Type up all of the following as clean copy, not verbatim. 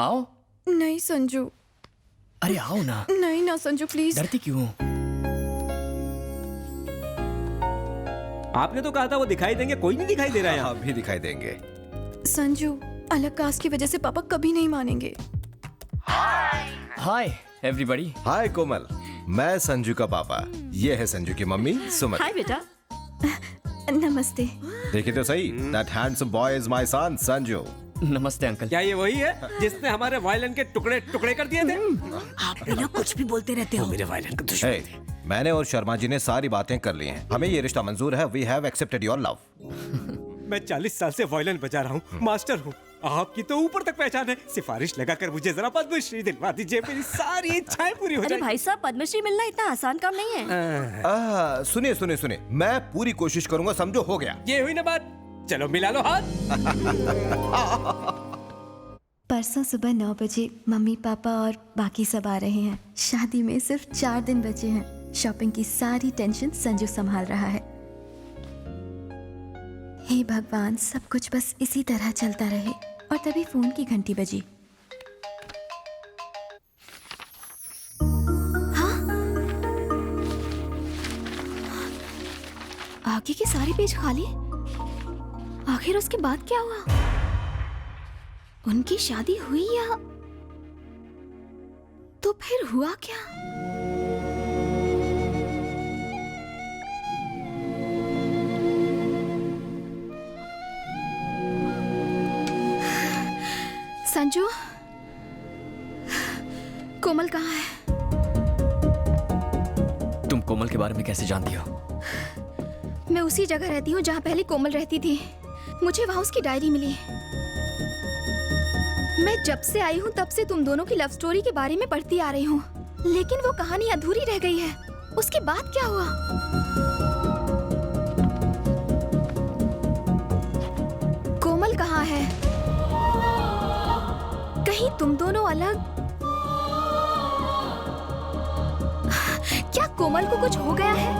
आओ। नहीं संजू। अरे आओ ना। नहीं ना संजू प्लीज। डरती क्यों हो? आपने तो कहा था वो दिखाई देंगे, कोई नहीं दिखाई दे रहा है यहाँ। भी दिखाई देंगे। संजू, अलग कास्ट की वजह से पापा कभी नहीं मानेंगे। Hi everybody. हाय कोमल, मैं संजू का पापा, ये है संजू की मम्मी सुमन। हाय बेटा। नमस्ते। देखिए तो सही, that handsome boy is my son Sanju. नमस्ते अंकल। क्या ये वही है जिसने हमारे वायलिन के टुकड़े टुकड़े कर दिए थे? आप बिना कुछ भी बोलते रहते हो। मेरे वायलिन का दुश्मन Hey, मैंने और शर्मा जी ने सारी बातें कर ली हैं। हमें ये रिश्ता मंजूर है। We have accepted your love. मैं 40 साल से वायलिन बजा रहा हूँ, मास्टर हूँ। आपकी तो ऊपर तक पहचान है। सिफारिश लगाकर मुझे जरा पद्मश्री दिलवा दीजिए, मेरी सारी इच्छाएं पूरी हो अरे जाएंगी। भाई साहब, पद्मश्री मिलना इतना आसान काम नहीं है। सुनिए सुनिए सुनिए, मैं पूरी कोशिश करूंगा। समझो, हो गया। ये हुई ना बात, चलो मिला लो हाथ। परसों सुबह 9 बजे मम्मी पापा और बाकी सब आ रहे हैं। शादी में सिर्फ 4 दिन बचे हैं। शॉपिंग की सारी टेंशन संजू संभाल रहा है। हे भगवान, सब कुछ बस इसी तरह चलता रहे। और तभी फोन की घंटी बजी। हाँ? आगे के सारे पेज खाली। आखिर उसके बाद क्या हुआ? उनकी शादी हुई या तो फिर हुआ क्या? संजू, कोमल कहाँ है? तुम कोमल के बारे में कैसे जानती हो? मैं उसी जगह रहती हूँ जहाँ पहले कोमल रहती थी। मुझे वहाँ उसकी डायरी मिली। मैं जब से आई हूँ तब से तुम दोनों की लव स्टोरी के बारे में पढ़ती आ रही हूँ, लेकिन वो कहानी अधूरी रह गई है। उसके बाद क्या हुआ? कोमल कहाँ है? कहीं तुम दोनों अलग? क्या कोमल को कुछ हो गया है?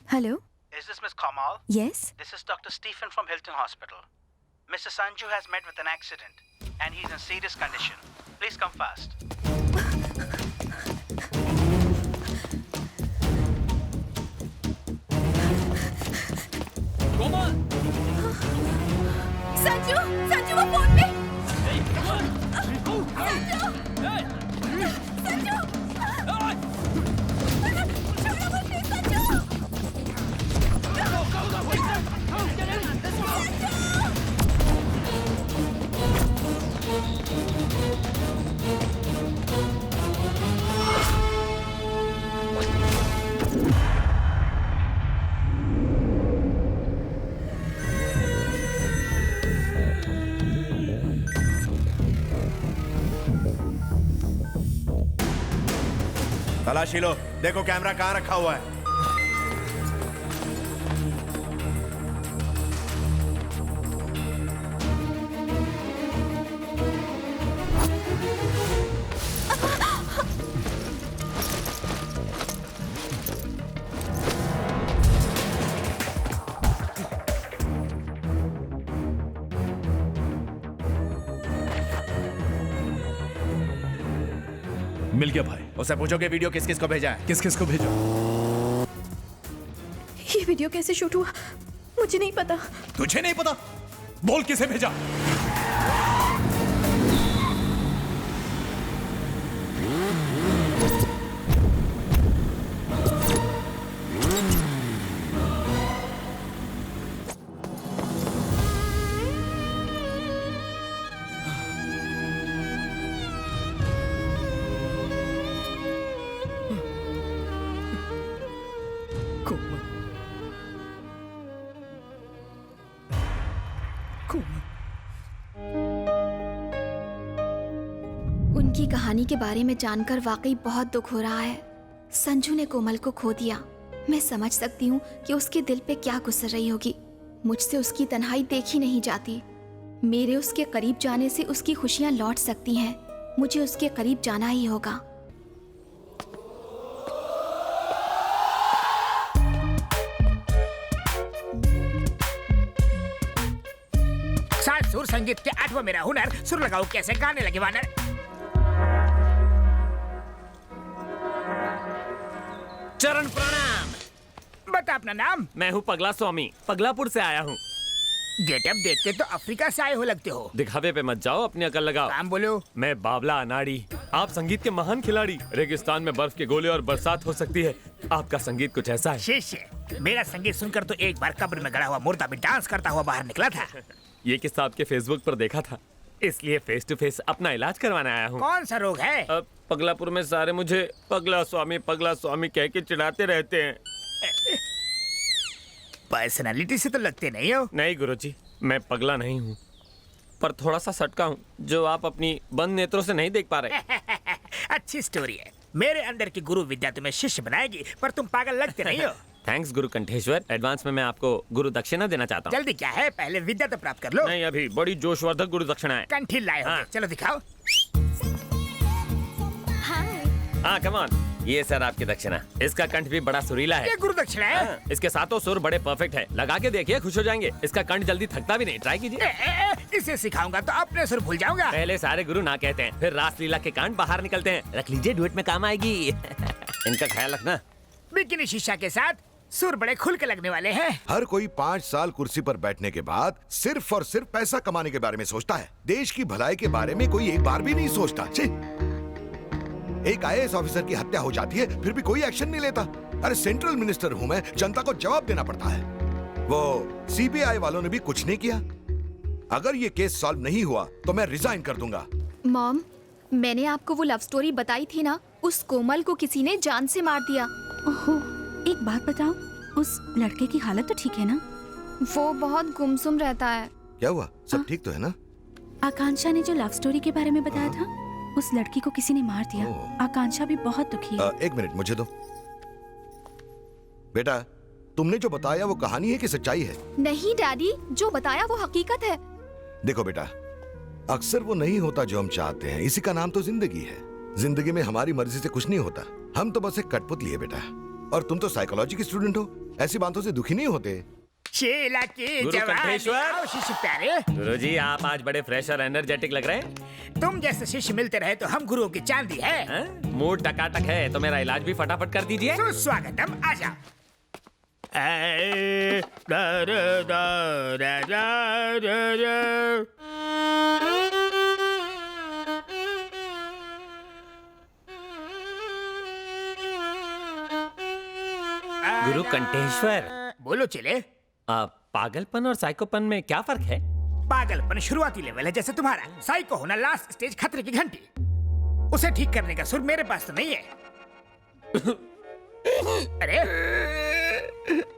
Hello? Is this Miss Kamal? Yes? This is Dr. Stephen from Hilton Hospital. Mr. Sanju has met with an accident and he's in serious condition. Please come fast. कोमल! संजू! संजू वो फोन पे! संजू! तलाशी लो, देखो कैमरा कहाँ रखा हुआ है। मिल गया भाई। उसे पूछो कि वीडियो किस किस को भेजा है। किस किस को भेजा? ये वीडियो कैसे शूट हुआ मुझे नहीं पता। तुझे नहीं पता? बोल किसे भेजा। उनकी कहानी के बारे में जानकर वाकई बहुत दुख हो रहा है। संजू ने कोमल को खो दिया। मैं समझ सकती हूँ कि उसके दिल पे क्या गुजर रही होगी। मुझसे उसकी तन्हाई देखी नहीं जाती। मेरे उसके करीब जाने से उसकी खुशियाँ लौट सकती हैं। मुझे उसके करीब जाना ही होगा। साथ सुर संगीत के 8वां मेरा हुनर, सुर लगाओ कैसे गाने लगे वानर। चरण प्रणाम। बता अपना नाम। मैं हूँ पगला स्वामी, पगलापुर से आया हूँ। गेटअप देखते तो अफ्रीका से आए हो लगते हो। दिखावे पे मत जाओ, अपनी अकल लगाओ। काम बोलो। मैं बाबला अनाड़ी, आप संगीत के महान खिलाड़ी। रेगिस्तान में बर्फ के गोले और बरसात हो सकती है, आपका संगीत कुछ ऐसा है। शिष्य, मेरा संगीत सुनकर तो एक बार कब्र में गड़ा हुआ मुर्दा भी डांस करता हुआ बाहर निकला था। ये किस्सा आपके फेसबुक पर देखा था, इसलिए फेस टू फेस अपना इलाज करवाने आया हूँ। कौन सा रोग है? पगलापुर में सारे मुझे पगला स्वामी कह के चिढ़ाते रहते हैं। पर्सनालिटी से तो लगते नहीं हो। नहीं गुरुजी, मैं पगला नहीं हूँ, पर थोड़ा सा सटका हूँ जो आप अपनी बंद नेत्रों से नहीं देख पा रहे। अच्छी स्टोरी है। मेरे अंदर की गुरु विद्या तुम्हें शिष्य बनाएगी, पर तुम पागल लगते नहीं हो। थैंक्स गुरु कंठेश्वर। एडवांस में मैं आपको गुरु दक्षिणा देना चाहता हूँ। जल्दी क्या है, पहले विद्या तो प्राप्त कर लो। नहीं, अभी बड़ी जोशवर्धक गुरु दक्षिणा है। कंठी लाए हो। हाँ। चलो दिखाओ। हाँ कम ऑन, ये सर आपकी दक्षिणा। इसका कंठ भी बड़ा सुरीला है। ये गुरु दक्षिणा है। हाँ, इसके सातों सुर बड़े परफेक्ट है। लगा के देखिए, खुश हो जाएंगे। इसका कंठ जल्दी थकता भी नहीं, ट्राई कीजिए। इसे सिखाऊंगा तो अपने सुर भूल जाऊंगा। पहले सारे गुरु ना कहते हैं, फिर रासलीला के कांड बाहर निकलते हैं। रख लीजिए, डुएट में काम आएगी। इनका ख्याल रखना। बिकिनी शीशा के साथ सुर बड़े खुल के लगने वाले हैं। हर कोई 5 साल कुर्सी पर बैठने के बाद सिर्फ और सिर्फ पैसा कमाने के बारे में सोचता है। देश की भलाई के बारे में कोई एक बार भी नहीं सोचता। छी! एक IAS ऑफिसर की हत्या हो जाती है, फिर भी कोई एक्शन नहीं लेता। अरे सेंट्रल मिनिस्टर हूं मैं, जनता को जवाब देना पड़ता है। वो CBI वालों ने भी कुछ नहीं किया। अगर ये केस सॉल्व नहीं हुआ तो मैं रिजाइन कर दूंगा। मॉम, मैंने आपको वो लव स्टोरी बताई थी ना, उस कोमल को किसी ने जान से मार दिया। ओहो, एक बात बताओ, उस लड़के की हालत तो ठीक है ना? वो बहुत गुमसुम रहता है। क्या हुआ, सब ठीक तो है ना? आकांक्षा ने जो लव स्टोरी के बारे में बताया था, उस लड़की को किसी ने मार दिया। आकांक्षा भी बहुत दुखी है। एक मिनट मुझे दो। बेटा, तुमने जो बताया वो कहानी है कि सच्चाई है? नहीं डैडी, जो बताया वो हकीकत है। देखो बेटा, अक्सर वो नहीं होता जो हम चाहते हैं। इसी का नाम तो जिंदगी है। जिंदगी में हमारी मर्जी से कुछ नहीं होता। हम तो बस एक कठपुतली है बेटा। और तुम तो साइकोलॉजी की स्टूडेंट हो, ऐसी बातों से दुखी नहीं होते। शेला के गुरु जवान कंठेश्वर। आओ शिष्य प्यारे। गुरुजी, आप आज बड़े फ्रेश और एनर्जेटिक लग रहे हैं। तुम जैसे शिष्य मिलते रहे तो हम गुरुओं की चांदी है। हैं? मूड टकाटक है तो मेरा इलाज भी फटाफट कर दीजिए। सुस्वागतम, आ जाओ। गुरु कंठेश्वर, बोलो चले। पागलपन और साइकोपन में क्या फर्क है? पागलपन शुरुआती लेवल है जैसे तुम्हारा। साइको होना लास्ट स्टेज, खतरे की घंटी। उसे ठीक करने का सुर मेरे पास तो नहीं है। अरे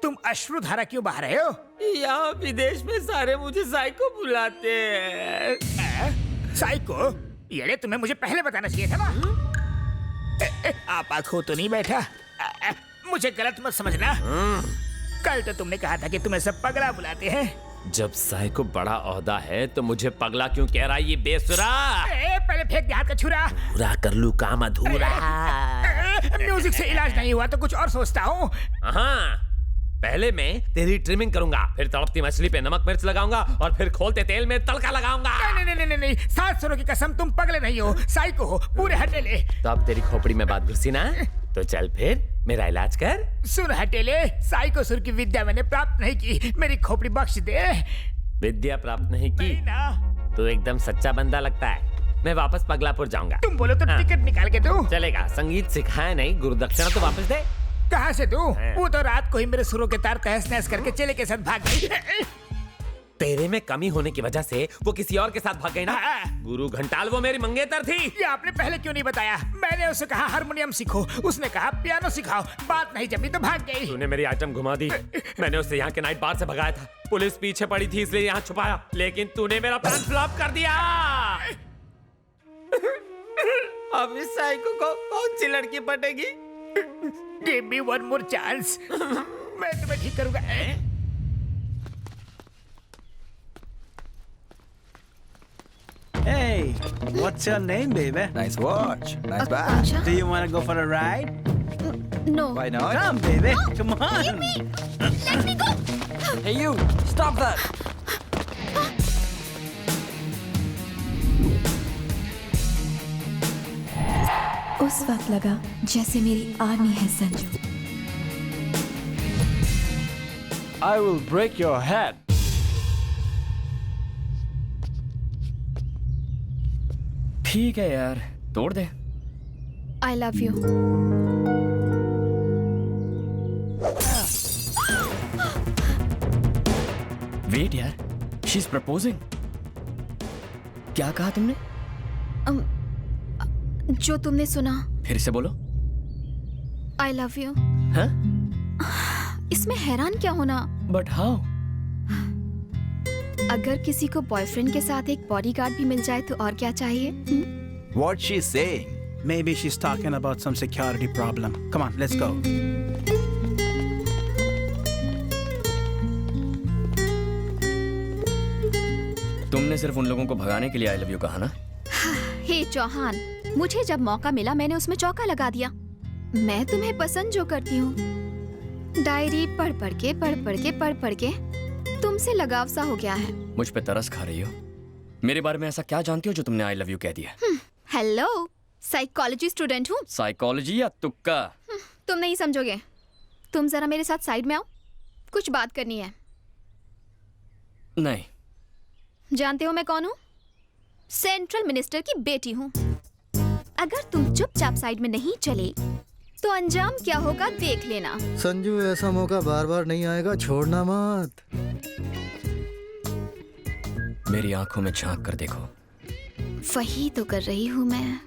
तुम अश्रुधारा क्यों बहा रहे हो? यहाँ विदेश में सारे मुझे साइको बुलाते हैं। साइको? ये तुम्हें मुझे पहले बताना चाहिए था ना। आप आंखों तो नहीं बैठा। मुझे गलत मत समझना। कल तो तुमने कहा था कि तुम्हें सब पगला बुलाते हैं। जब साइको बड़ा ओहदा है तो मुझे पगला क्यों कह रहा है ये बेसुरा? पहले फेंक दे हाथ का छुरा। पूरा कर लूं काम अधूरा। म्यूजिक से इलाज नहीं हुआ तो कुछ और सोचता हूँ। हाँ, पहले मैं तेरी ट्रिमिंग करूंगा, फिर तड़पती मछली पे नमक मिर्च लगाऊंगा और फिर खोलते तेल में तड़का लगाऊंगा। नहीं, 7 सुरों की कसम, तुम पगले नहीं हो, साइको हो, पूरे हटेले। तो अब तेरी खोपड़ी में बात घुसी ना, तो चल फिर मेरा इलाज कर। सुन हटेले, साइको सुर की विद्या मैंने प्राप्त नहीं की, मेरी खोपड़ी बख्श दे। विद्या प्राप्त नहीं की ना। तो एकदम सच्चा बंदा लगता है। मैं वापस पगलापुर जाऊंगा। तुम बोलो तो हाँ। टिकट निकाल के दो। चलेगा, संगीत सिखाया नहीं, गुरु दक्षिणा तो वापस दे। कहाँ से दूं? वो तो रात को ही मेरे सुरों के तार तहस नहस करके चेले के साथ भाग गई। तेरे में कमी होने की वजह से वो किसी और के साथ भाग गई ना। गुरु घंटाल वो मेरी मंगेतर थी। ये आपने पहले क्यों नहीं बताया? मैंने उसे कहा हारमोनियम सीखो, उसने कहा पियानो सिखाओ, बात नहीं जमी तो भाग गई। तूने मेरी आइटम घुमा दी। मैंने उसे यहाँ के नाइट बार से भगाया था। पुलिस पीछे पड़ी थी इसलिए यहाँ छुपाया, लेकिन तूने मेरा प्लान फ्लॉप कर दिया। अब इस साइको को कौन सी लड़की पटेगी? Give me one more chance. मैं तुम्हें ठीक करूंगा। What's your name, baby? Nice watch. Nice bag. Akansha? Do you want to go for a ride? No. Why not? Come, baby. Come on. Leave me. Let me go. Hey, you! Stop that! उस वक्त लगा जैसे मेरी army है Sanju. I will break your head. ठीक है यार, तोड़ दे। I love you. वेट यार, she's proposing. क्या कहा तुमने? जो तुमने सुना, फिर से बोलो। I love you. हाँ? इसमें हैरान क्या होना? But how? अगर किसी को बॉयफ्रेंड के साथ एक बॉडीगार्ड भी मिल जाए तो और क्या चाहिए? What's she saying? Maybe she's talking about some security problem. Come on, let's go. तुमने सिर्फ उन लोगों को भगाने के लिए आई लव यू कहा ना? हे चौहान, मुझे जब मौका मिला मैंने उसमें चौका लगा दिया। मैं तुम्हें पसंद जो करती हूँ, डायरी पढ़ पढ़ के तुमसे लगाव सा हो गया है। मुझ पे तरस खा रही हो? मेरे बारे में ऐसा क्या जानती हो जो तुमने आई लव यू कह दिया? हेलो, साइकोलॉजी स्टूडेंट हूँ। साइकोलॉजी या तुक्का? तुम नहीं समझोगे। तुम जरा मेरे साथ साइड में आओ, कुछ बात करनी है। नहीं। जानते हो मैं कौन हूँ? सेंट्रल मिनिस्टर की बेटी हूँ। अगर तुम चुपचाप साइड में नहीं चले तो अंजाम क्या होगा देख लेना। संजू, ऐसा मौका बार बार नहीं आएगा, छोड़ना मत। मेरी आंखों में झांक कर देखो। वही तो कर रही हूँ मैं।